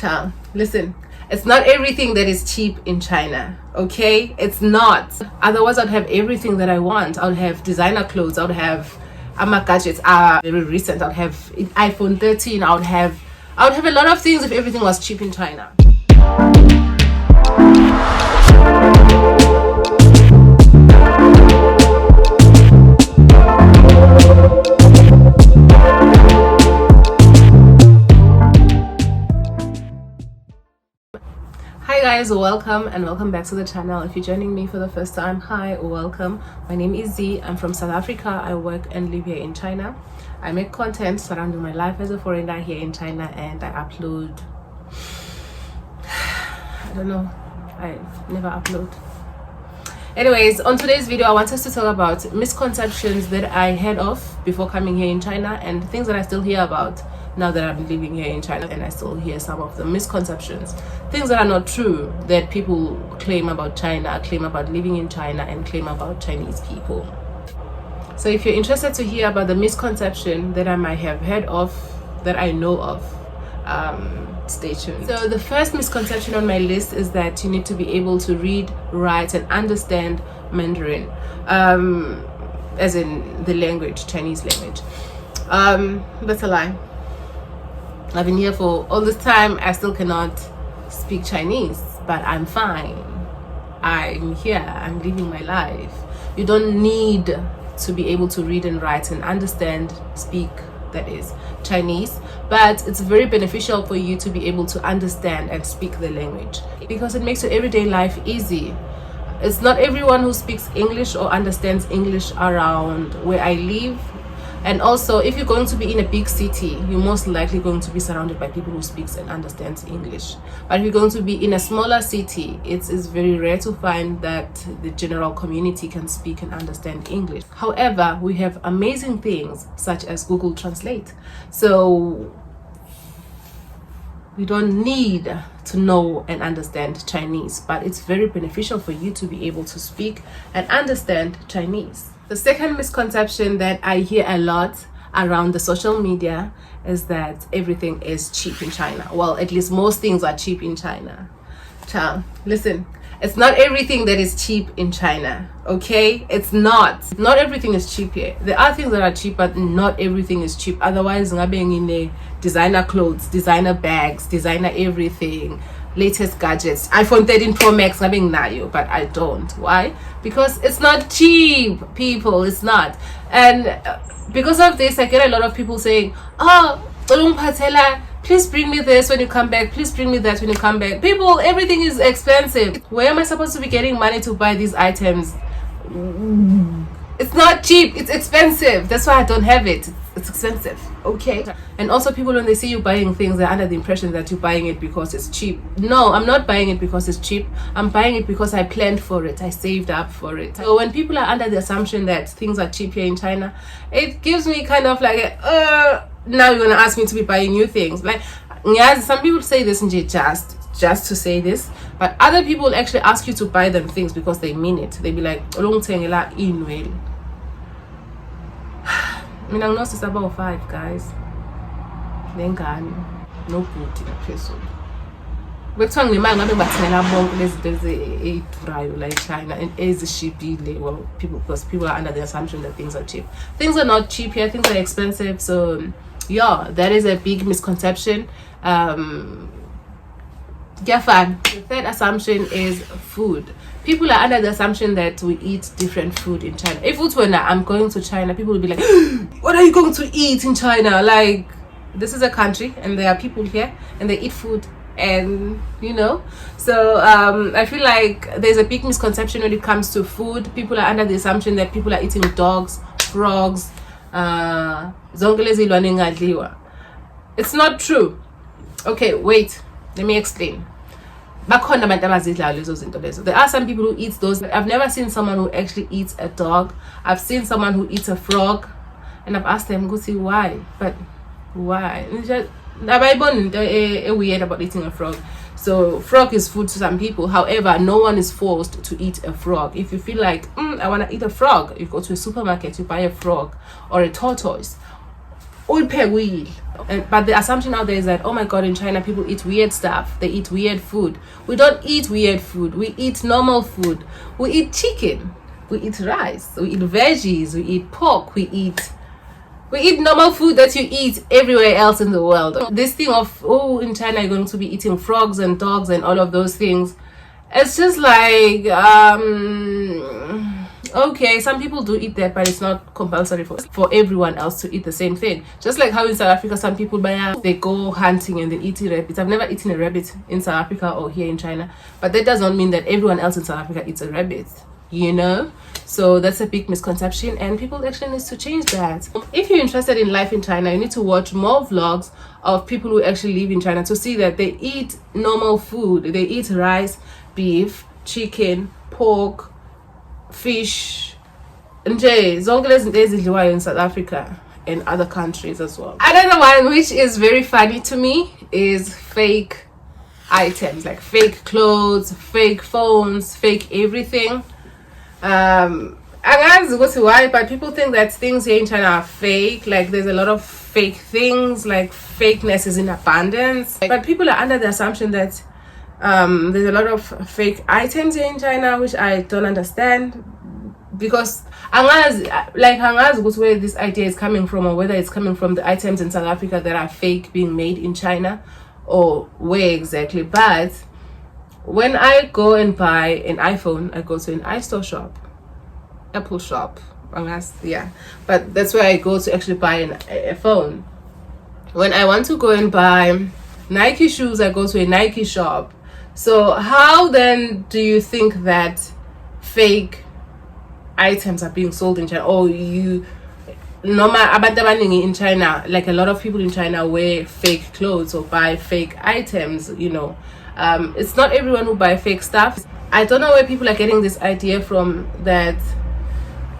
Child, listen, it's not everything that is cheap in China, okay? It's not. Otherwise, I'd have everything that I want. I would have designer clothes. I would have, my gadgets are very recent. I would have iPhone 13. I would have a lot of things if everything was cheap in China. Hi guys, welcome and welcome back to the channel. If you're joining me for the first time, hi, welcome. My name is Z. I'm from South Africa. I work and live here in China. I make content surrounding my life as a foreigner here in China, and I upload, I don't know, I never upload. Anyways, on today's video I want us to talk about misconceptions that I heard of before coming here in China and things that I still hear about now that I'm living here in China, and I still hear some of the misconceptions, things that are not true that people claim about China, claim about living in China, and claim about Chinese people. So if you're interested to hear about the misconception that I might have heard of, that I know of, stay tuned. So the first misconception on my list is that you need to be able to read, write, and understand Mandarin, as in the language, Chinese language. That's a lie. I've been here for all this time. I still cannot speak Chinese, but I'm fine. I'm here. I'm living my life. You don't need to be able to read and write and understand, speak, that is, Chinese, but it's very beneficial for you to be able to understand and speak the language because it makes your everyday life easy. It's not everyone who speaks English or understands English around where I live. And also, if you're going to be in a big city, you're most likely going to be surrounded by people who speak and understands English. But if you're going to be in a smaller city, it's very rare to find that the general community can speak and understand English. However, we have amazing things such as Google Translate. So we don't need to know and understand Chinese, but it's very beneficial for you to be able to speak and understand Chinese. The second misconception that I hear a lot around the social media is that everything is cheap in China. Well, at least most things are cheap in China. Child, listen, it's not everything that is cheap in China, okay? It's not. Not everything is cheap here. There are things that are cheap, but not everything is cheap. Otherwise, being in the designer clothes, designer bags, designer everything, latest gadgets, iPhone 13 Pro Max, but I don't. Why? Because it's not cheap, people. It's not. And because of this, I get a lot of people saying, oh, please bring me this when you come back, please bring me that when you come back. People, everything is expensive. Where am I supposed to be getting money to buy these items? It's not cheap, it's expensive. That's why I don't have it. It's expensive, okay? And also, people, when they see you buying things, they're under the impression that you're buying it because it's cheap. No, I'm not buying it because it's cheap. I'm buying it because I planned for it. I saved up for it. So when people are under the assumption that things are cheap here in China, it gives me kind of like now you're gonna ask me to be buying new things. Like, yeah, some people say this and just to say this, but other people actually ask you to buy them things because they mean it. They be like, I know it's about 5 guys. Then no good in a person. We're talking about like China and is cheap. Well, because people are under the assumption that things are cheap. Things are not cheap here, things are expensive. So yeah, that is a big misconception. The third assumption is food. People are under the assumption that we eat different food in China. If it's when I'm going to China, people will be like, what are you going to eat in China? Like, this is a country and there are people here and they eat food, and so I feel like there's a big misconception when it comes to food. People are under the assumption that people are eating dogs, frogs, it's not true. Okay, wait, let me explain. There are some people who eat those, but I've never seen someone who actually eats a dog. I've seen someone who eats a frog, and I've asked them, go see why. But why? Weird about eating a frog. So frog is food to some people. However, no one is forced to eat a frog. If you feel like I want to eat a frog, you go to a supermarket, you buy a frog or a tortoise. But the assumption out there is that, oh my god, in China people eat weird stuff, they eat weird food. We don't eat weird food, we eat normal food. We eat chicken, we eat rice, we eat veggies, we eat pork, we eat normal food that you eat everywhere else in the world. This thing of, oh, in China you're going to be eating frogs and dogs and all of those things, it's just like, okay, some people do eat that, but it's not compulsory for everyone else to eat the same thing. Just like how in South Africa some people they go hunting and they eat rabbits. I've never eaten a rabbit in South Africa or here in China, but that does not mean that everyone else in South Africa eats a rabbit, you know. So that's a big misconception, and people actually need to change that. If you're interested in life in China, you need to watch more vlogs of people who actually live in China to see that they eat normal food. They eat rice, beef, chicken, pork, fish, nje zonke lezi zinto ezidliwayo in South Africa and other countries as well. Another one which is very funny to me is fake items, like fake clothes, fake phones, fake everything. Angazi ukuthi why, but people think that things here in China are fake. Like there's a lot of fake things, like fakeness is in abundance. But people are under the assumption that there's a lot of fake items here in China, which I don't understand, because angazi where this idea is coming from, or whether it's coming from the items in South Africa that are fake being made in China, or where exactly. But when I go and buy an iPhone, I go to an iStore shop, Apple shop, yeah, but that's where I go to actually buy a phone. When I want to go and buy Nike shoes, I go to a Nike shop. So how then do you think that fake items are being sold in China? Or abantu abaningi in China, like a lot of people in China wear fake clothes or buy fake items, you know. It's not everyone who buy fake stuff. I don't know where people are getting this idea from, that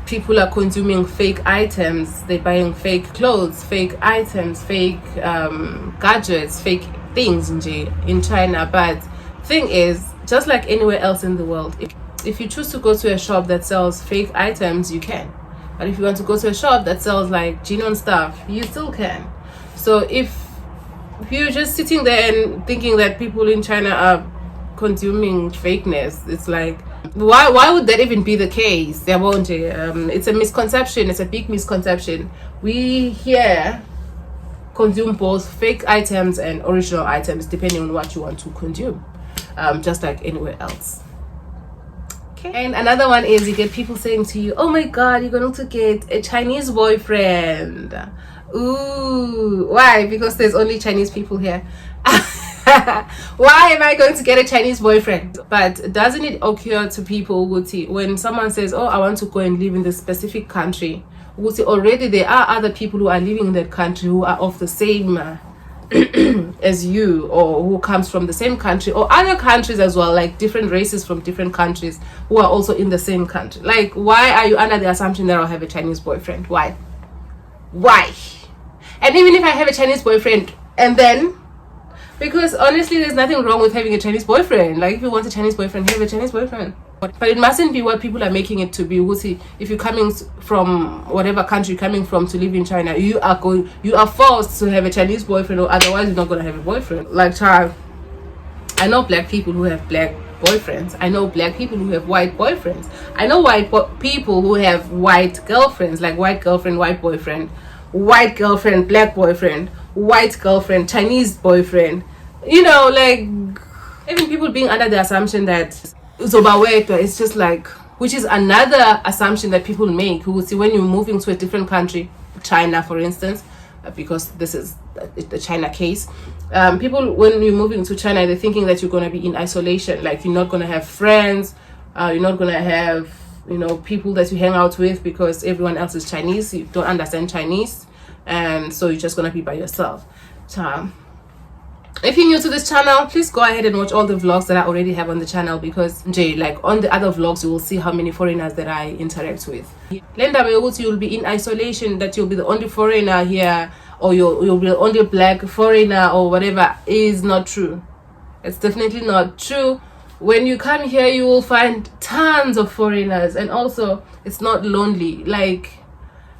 people are consuming fake items. They're buying fake clothes, fake items, fake gadgets, fake things in China. But thing is, just like anywhere else in the world, if you choose to go to a shop that sells fake items, you can. But if you want to go to a shop that sells like genuine stuff, you still can. So if you're just sitting there and thinking that people in China are consuming fakeness, it's like, why would that even be the case? It's a misconception. It's a big misconception. We here consume both fake items and original items depending on what you want to consume, just like anywhere else. Okay. And another one is, you get people saying to you, oh my god, you're going to get a Chinese boyfriend. Ooh, why? Because there's only Chinese people here. Why am I going to get a Chinese boyfriend? But doesn't it occur to people, when someone says, oh, I want to go and live in this specific country, already there are other people who are living in that country who are of the same as you, or who comes from the same country, or other countries as well, like different races from different countries who are also in the same country. Like, why are you under the assumption that I'll have a Chinese boyfriend? Why? And even if I have a Chinese boyfriend, and then, because honestly there's nothing wrong with having a Chinese boyfriend. Like, if you want a Chinese boyfriend, have a Chinese boyfriend. But it mustn't be what people are making it to be. If you're coming from whatever country you're coming from to live in China, you are forced to have a Chinese boyfriend, or otherwise you're not going to have a boyfriend. Like, child, I know black people who have black boyfriends. I know black people who have white boyfriends. I know white people who have white girlfriends, like white girlfriend, white boyfriend, white girlfriend, black boyfriend, white girlfriend, Chinese boyfriend. You know, like, even people being under the assumption that it's just like, which is another assumption that people make, who will see when you're moving to a different country, China for instance, because this is the China case. People, when you're moving to China, they're thinking that you're going to be in isolation, like you're not going to have friends, you're not going to have, you know, people that you hang out with, because everyone else is Chinese, you don't understand Chinese, and so you're just going to be by yourself. If you're new to this channel, please go ahead and watch all the vlogs that I already have on the channel, because like on the other vlogs you will see how many foreigners that I interact with. You'll be in isolation, that you'll be the only foreigner here, or you'll be the only black foreigner or whatever, is not true. It's definitely not true. When you come here, you will find tons of foreigners, and also it's not lonely. Like,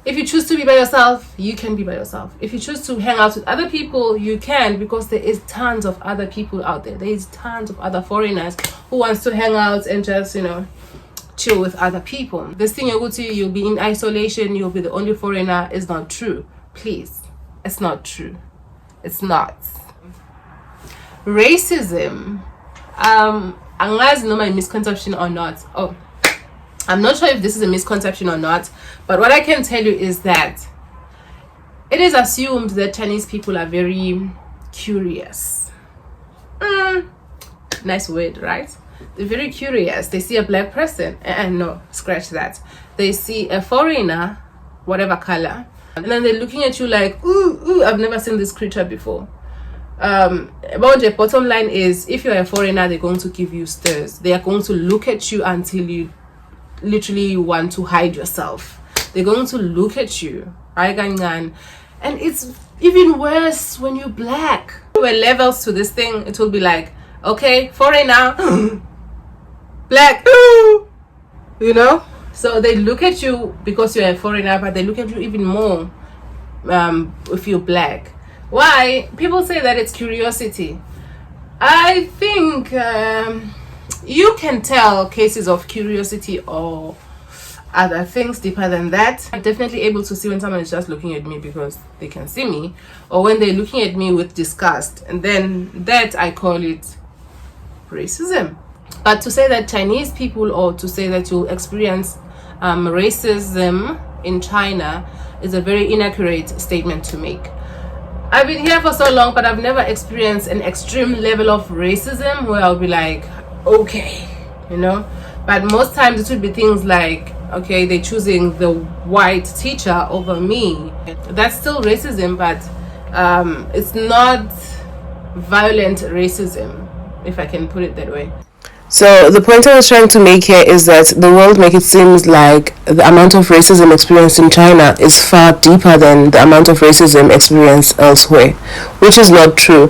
If you choose to be by yourself, you can be by yourself. If you choose to hang out with other people, you can, because there is tons of other people out there. There is tons of other foreigners who wants to hang out and just, chill with other people. This thing you'll be in isolation, you'll be the only foreigner, is not true. Please, it's not true. It's not. Racism, unless no my misconception or not. Oh, I'm not sure if this is a misconception or not, but what I can tell you is that it is assumed that Chinese people are very curious. Nice word, right? They're very curious. They see a black person, and no, scratch that. They see a foreigner, whatever color, and then they're looking at you like, ooh, I've never seen this creature before. About the bottom line is, if you're a foreigner, they're going to give you stares. They are going to look at you until you literally want to hide yourself. They're going to look at you, and it's even worse when you're black. There were levels to this thing. It will be like, okay, foreigner, black, so they look at you because you're a foreigner, but they look at you even more if you're black. Why? People say that it's curiosity. I think you can tell cases of curiosity or other things deeper than that. I'm definitely able to see when someone is just looking at me because they can see me, or when they're looking at me with disgust, and then that I call it racism. But to say that Chinese people, or to say that you'll experience racism in China, is a very inaccurate statement to make. I've been here for so long, but I've never experienced an extreme level of racism where I'll be like, okay, but most times it would be things like, okay, they're choosing the white teacher over me. That's still racism, but it's not violent racism, if I can put it that way. So the point I was trying to make here is that the world make it seem like the amount of racism experienced in China is far deeper than the amount of racism experienced elsewhere, which is not true.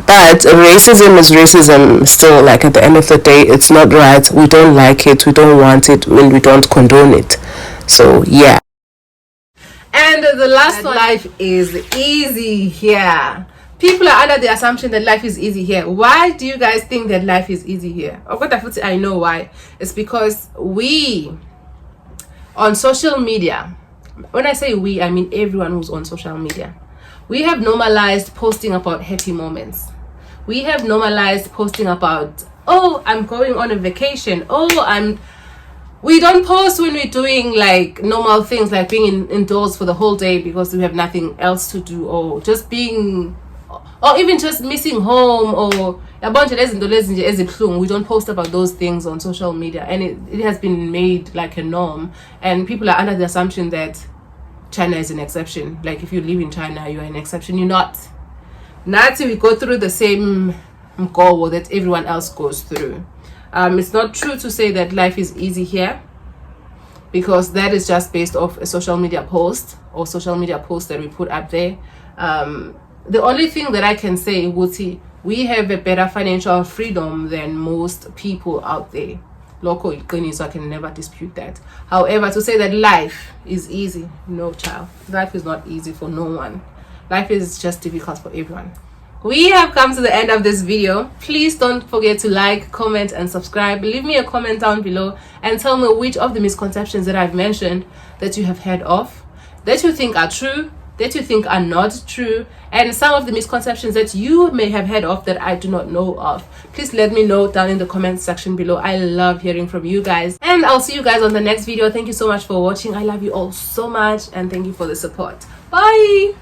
But racism is racism still. Like, at the end of the day, it's not right. We don't like it, we don't want it, and we don't condone it. So yeah. And the last one, life is easy here. People are under the assumption that life is easy here. Why do you guys think that life is easy here? I know why. It's because we, on social media, when I say we, I mean everyone who's on social media, we have normalized posting about happy moments. We have normalized posting about, oh, I'm going on a vacation. We don't post when we're doing like normal things, like being indoors for the whole day because we have nothing else to do, or just being, or even just missing home, or a bunch of we don't post about those things on social media, and it has been made like a norm, and people are under the assumption that China is an exception. Like, if you live in China, you're an exception. You're not. Not till we go through the same goal that everyone else goes through. It's not true to say that life is easy here, because that is just based off a social media post or social media post that we put up there. The only thing that I can say, Wuti, we have a better financial freedom than most people out there. Local, so I can never dispute that. However, to say that life is easy, no, child. Life is not easy for no one. Life is just difficult for everyone. We have come to the end of this video. Please don't forget to like, comment, and subscribe. Leave me a comment down below and tell me which of the misconceptions that I've mentioned that you have heard of, that you think are true, that you think are not true, and some of the misconceptions that you may have heard of that I do not know of. Please let me know down in the comment section below. I love hearing from you guys, and I'll see you guys on the next video. Thank you so much for watching. I love you all so much, and thank you for the support. Bye.